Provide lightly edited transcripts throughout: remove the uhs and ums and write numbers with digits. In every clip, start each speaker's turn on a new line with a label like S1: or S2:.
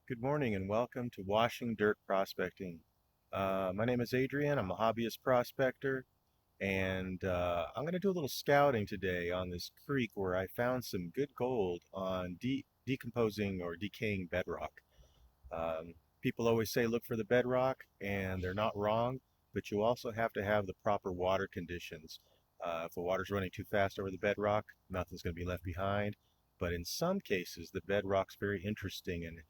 S1: Good morning and welcome to Washing Dirt Prospecting. My name is Adrian. I'm a hobbyist prospector, and I'm going to do a little scouting today on this creek where I found some good gold on decomposing or decaying bedrock. People always say look for the bedrock, and they're not wrong, but you also have to have the proper water conditions. If the water's running too fast over the bedrock, nothing's going to be left behind. But in some cases, the bedrock's very interesting in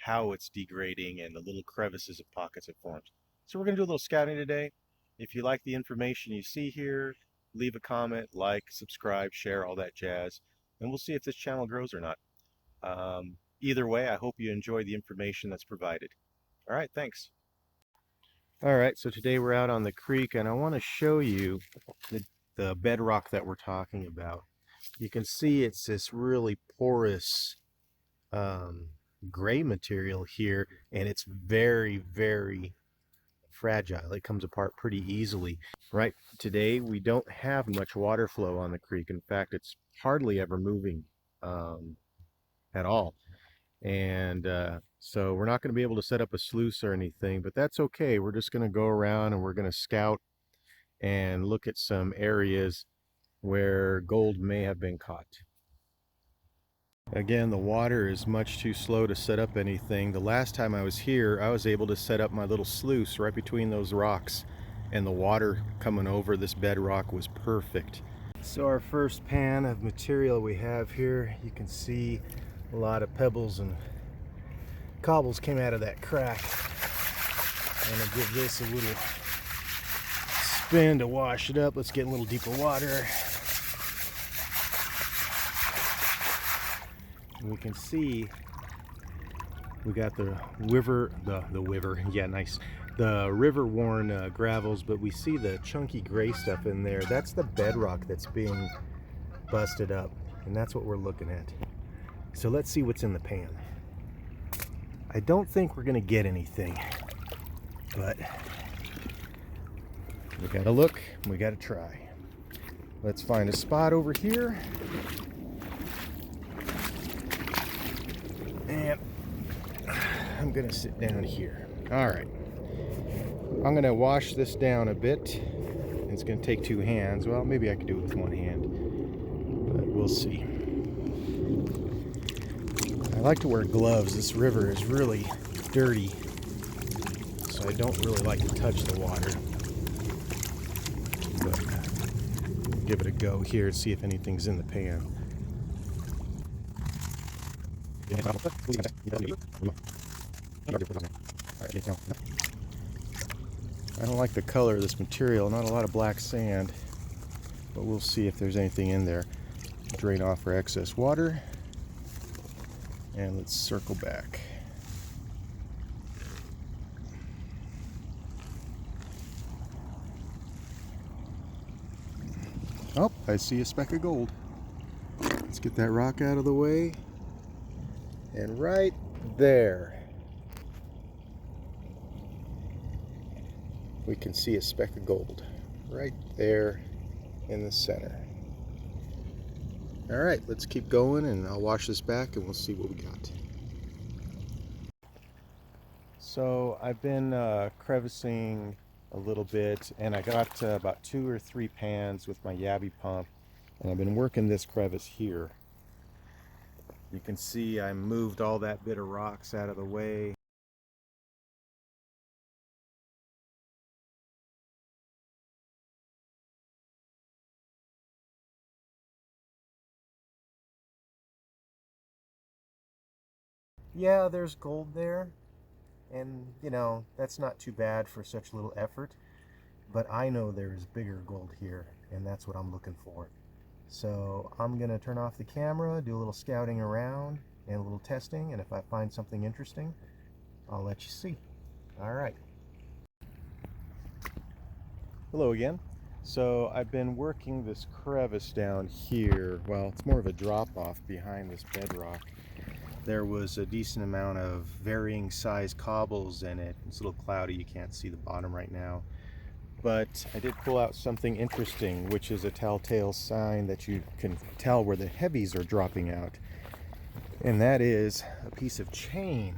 S1: how it's degrading and the little crevices and pockets it forms. So we're going to do a little scouting today. If you like the information you see here, leave a comment, like, subscribe, share, all that jazz, and we'll see if this channel grows or not. Either way, I hope you enjoy the information that's provided. All right, thanks. All right, so today we're out on the creek and I want to show you the bedrock that we're talking about. You can see it's this really porous gray material here, and it's very, very fragile. It comes apart pretty easily. Right, today we don't have much water flow on the creek. In fact, it's hardly ever moving at all. And so we're not going to be able to set up a sluice or anything, but that's okay. We're just going to go around and we're going to scout and look at some areas where gold may have been caught. Again, the water is much too slow to set up anything. The last time I was here, I was able to set up my little sluice right between those rocks, and the water coming over this bedrock was perfect. So our first pan of material we have here, you can see a lot of pebbles and cobbles came out of that crack. I'm gonna give this a little spin to wash it up. Let's get a little deeper water. And we can see we got the river, yeah, nice. The river worn gravels, but we see the chunky gray stuff in there. That's the bedrock that's being busted up, and that's what we're looking at. So let's see what's in the pan. I don't think we're gonna get anything, but we gotta look, we gotta try. Let's find a spot over here. And I'm gonna sit down here. All right. I'm gonna wash this down a bit. It's gonna take two hands. Well, maybe I could do it with one hand, but we'll see. I like to wear gloves. This river is really dirty, so I don't really like to touch the water. But we'll give it a go here and see if anything's in the pan. I don't like the color of this material, not a lot of black sand, but we'll see if there's anything in there. Drain off our excess water, and let's circle back. Oh, I see a speck of gold. Let's get that rock out of the way. And right there, we can see a speck of gold right there in the center. All right, let's keep going, and I'll wash this back and we'll see what we got. So I've been crevicing a little bit, and I got about 2 or 3 pans with my Yabby pump, and I've been working this crevice here. You can see I moved all that bit of rocks out of the way. Yeah, there's gold there, and you know, that's not too bad for such little effort, but I know there's bigger gold here, and that's what I'm looking for. So I'm gonna turn off the camera, do a little scouting around and a little testing, and if I find something interesting, I'll let you see. All right. Hello again. So I've been working this crevice down here. Well, it's more of a drop-off behind this bedrock. There was a decent amount of varying size cobbles in it. It's a little cloudy, you can't see the bottom right now. But I did pull out something interesting, which is a telltale sign that you can tell where the heavies are dropping out. And that is a piece of chain.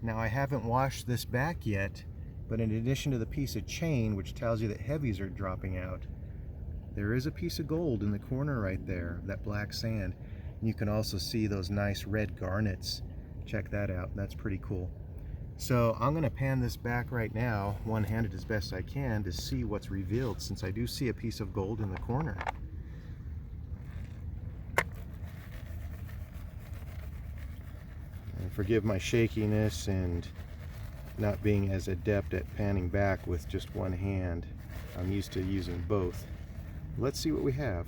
S1: Now I haven't washed this back yet, but in addition to the piece of chain, which tells you that heavies are dropping out, there is a piece of gold in the corner right there, that black sand. And you can also see those nice red garnets. Check that out, that's pretty cool. So I'm gonna pan this back right now, one-handed as best I can, to see what's revealed, since I do see a piece of gold in the corner. And forgive my shakiness and not being as adept at panning back with just one hand. I'm used to using both. Let's see what we have.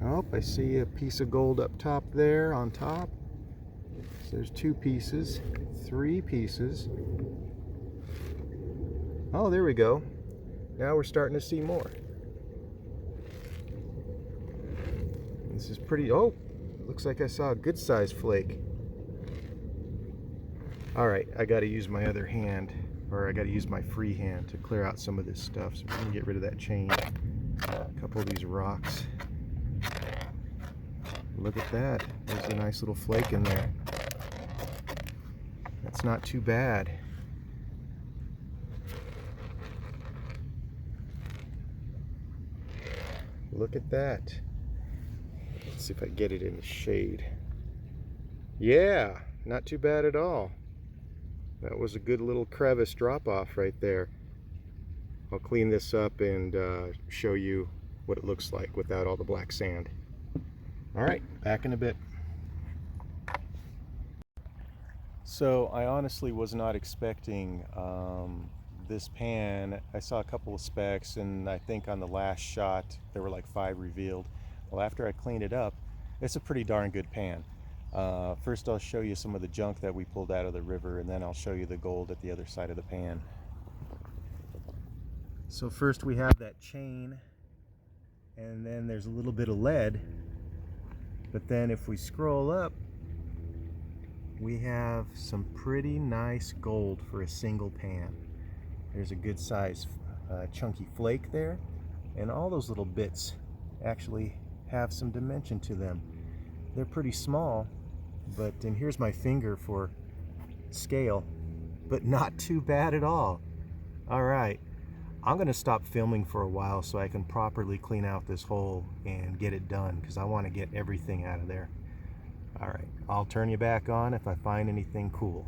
S1: Oh, I see a piece of gold up top there on top. So there's 2 pieces, 3 pieces. Oh, there we go. Now we're starting to see more. This is pretty, oh, looks like I saw a good sized flake. All right, I gotta use my other hand, or I gotta use my free hand to clear out some of this stuff. So we're gonna get rid of that chain. A couple of these rocks. Look at that, there's a nice little flake in there. That's not too bad. Look at that. Let's see if I get it in the shade. Yeah, not too bad at all. That was a good little crevice drop off right there. I'll clean this up and show you what it looks like without all the black sand. All right, back in a bit. So I honestly was not expecting this pan. I saw a couple of specks, and I think on the last shot there were like 5 revealed. Well, after I cleaned it up, it's a pretty darn good pan. First I'll show you some of the junk that we pulled out of the river, and then I'll show you the gold at the other side of the pan. So first we have that chain, and then there's a little bit of lead. But then if we scroll up, we have some pretty nice gold for a single pan. There's a good size chunky flake there, and all those little bits actually have some dimension to them. They're pretty small, but, and here's my finger for scale, but not too bad at all. All right, I'm gonna stop filming for a while so I can properly clean out this hole and get it done, because I want to get everything out of there. All right, I'll turn you back on if I find anything cool.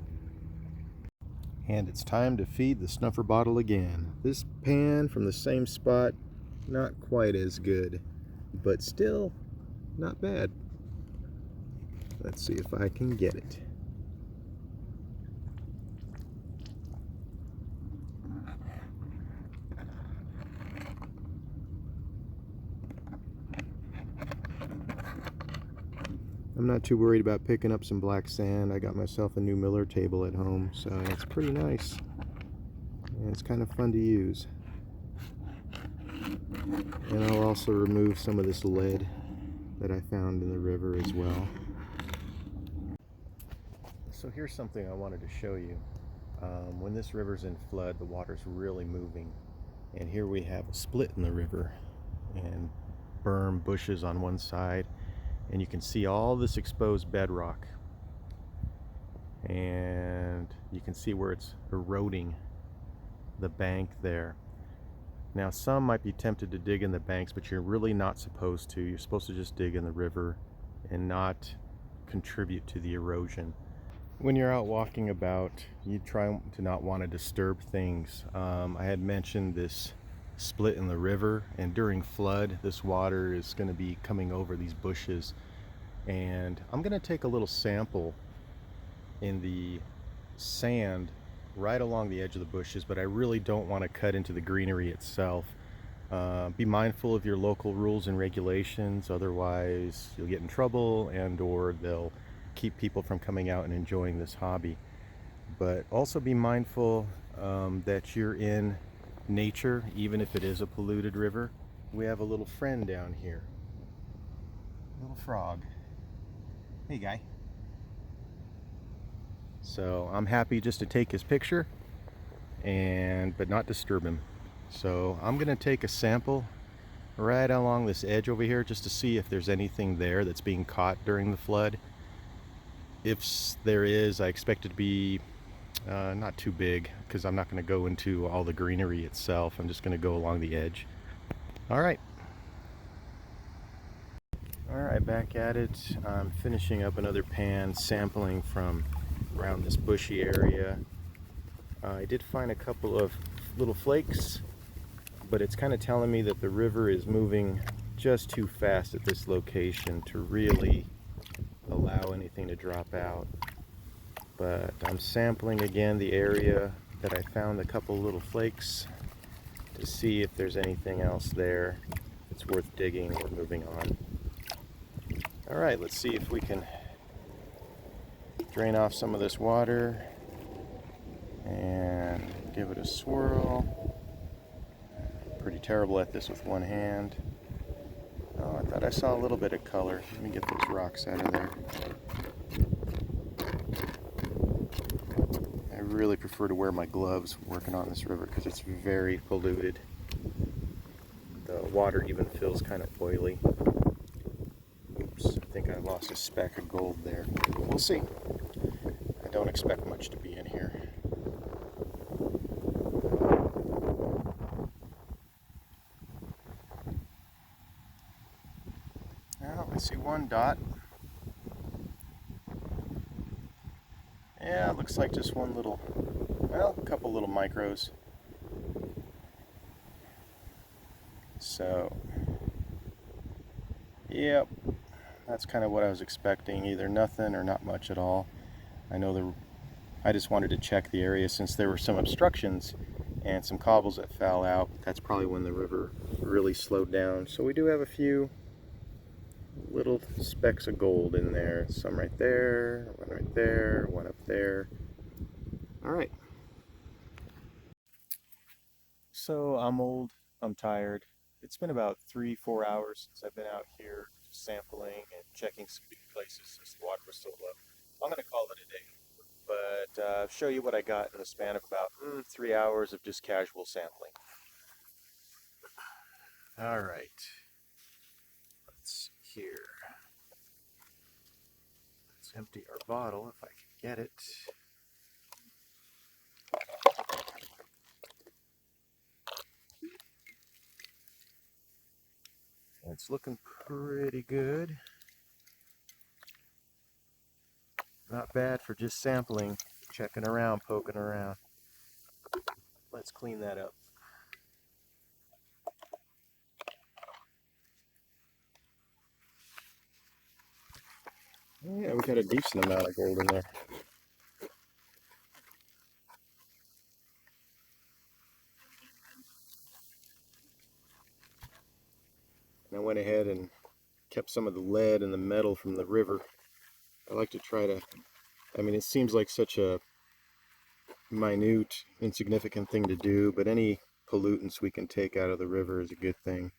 S1: And it's time to feed the snuffer bottle again. This pan from the same spot, not quite as good, but still not bad. Let's see if I can get it. I'm not too worried about picking up some black sand. I got myself a new Miller table at home, so it's pretty nice. And it's kind of fun to use. And I'll also remove some of this lead that I found in the river as well. So here's something I wanted to show you. When this river's in flood, the water's really moving. And here we have a split in the river and berm bushes on one side. And you can see all this exposed bedrock, and you can see where it's eroding the bank there. Now some might be tempted to dig in the banks, but you're really not supposed to. You're supposed to just dig in the river and not contribute to the erosion. When you're out walking about, you try to not want to disturb things. I had mentioned this split in the river, and during flood this water is going to be coming over these bushes, and I'm going to take a little sample in the sand right along the edge of the bushes, but I really don't want to cut into the greenery itself. Be mindful of your local rules and regulations, otherwise you'll get in trouble and or they'll keep people from coming out and enjoying this hobby. But also be mindful that you're in nature, even if it is a polluted river. We have a little friend down here, little frog. Hey guy. So I'm happy just to take his picture but not disturb him. So I'm gonna take a sample right along this edge over here just to see if there's anything there that's being caught during the flood. If there is, I expect it to be not too big, because I'm not going to go into all the greenery itself. I'm just going to go along the edge. All right. All right, back at it. I'm finishing up another pan, sampling from around this bushy area. I did find a couple of little flakes, but it's kind of telling me that the river is moving just too fast at this location to really allow anything to drop out. But I'm sampling again the area that I found a couple little flakes to see if there's anything else there that's worth digging or moving on. All right, let's see if we can drain off some of this water and give it a swirl. Pretty terrible at this with one hand. Oh, I thought I saw a little bit of color. Let me get those rocks out of there. I really prefer to wear my gloves working on this river because it's very polluted. The water even feels kind of oily. Oops, I think I lost a speck of gold there. We'll see. I don't expect much to be in here. Well, I see one dot. Yeah, it looks like just one little, well, a couple little micros. So, yep, that's kind of what I was expecting, either nothing or not much at all. I just wanted to check the area since there were some obstructions and some cobbles that fell out. That's probably when the river really slowed down. So we do have a few little specks of gold in there. Some right there, one up there. All right. So I'm old, I'm tired. It's been about 3-4 hours since I've been out here just sampling and checking some new places since the water was so low. I'm gonna call it a day, but show you what I got in the span of about 3 hours of just casual sampling. All right, let's see here. Let's empty our bottle if I can get it. It's looking pretty good. Not bad for just sampling, checking around, poking around. Let's clean that up. Yeah, we got a decent amount of gold in there. And I went ahead and kept some of the lead and the metal from the river. I like to try to, I mean, it seems like such a minute, insignificant thing to do, but any pollutants we can take out of the river is a good thing.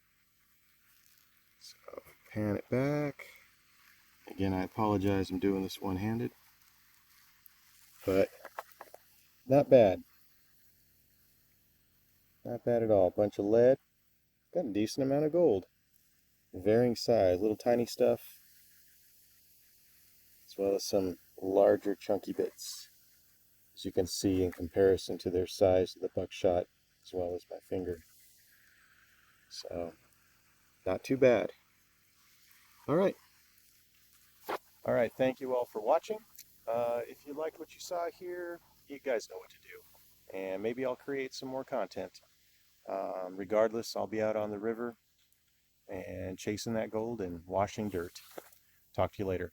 S1: So, pan it back. Again, I apologize, I'm doing this one-handed, but not bad. Not bad at all. Bunch of lead, got a decent amount of gold. Varying size, little tiny stuff, as well as some larger chunky bits, as you can see in comparison to their size of the buckshot as well as my finger. So, not too bad. All right. All right, thank you all for watching. If you liked what you saw here, you guys know what to do. And maybe I'll create some more content. Regardless, I'll be out on the river and chasing that gold and washing dirt. Talk to you later.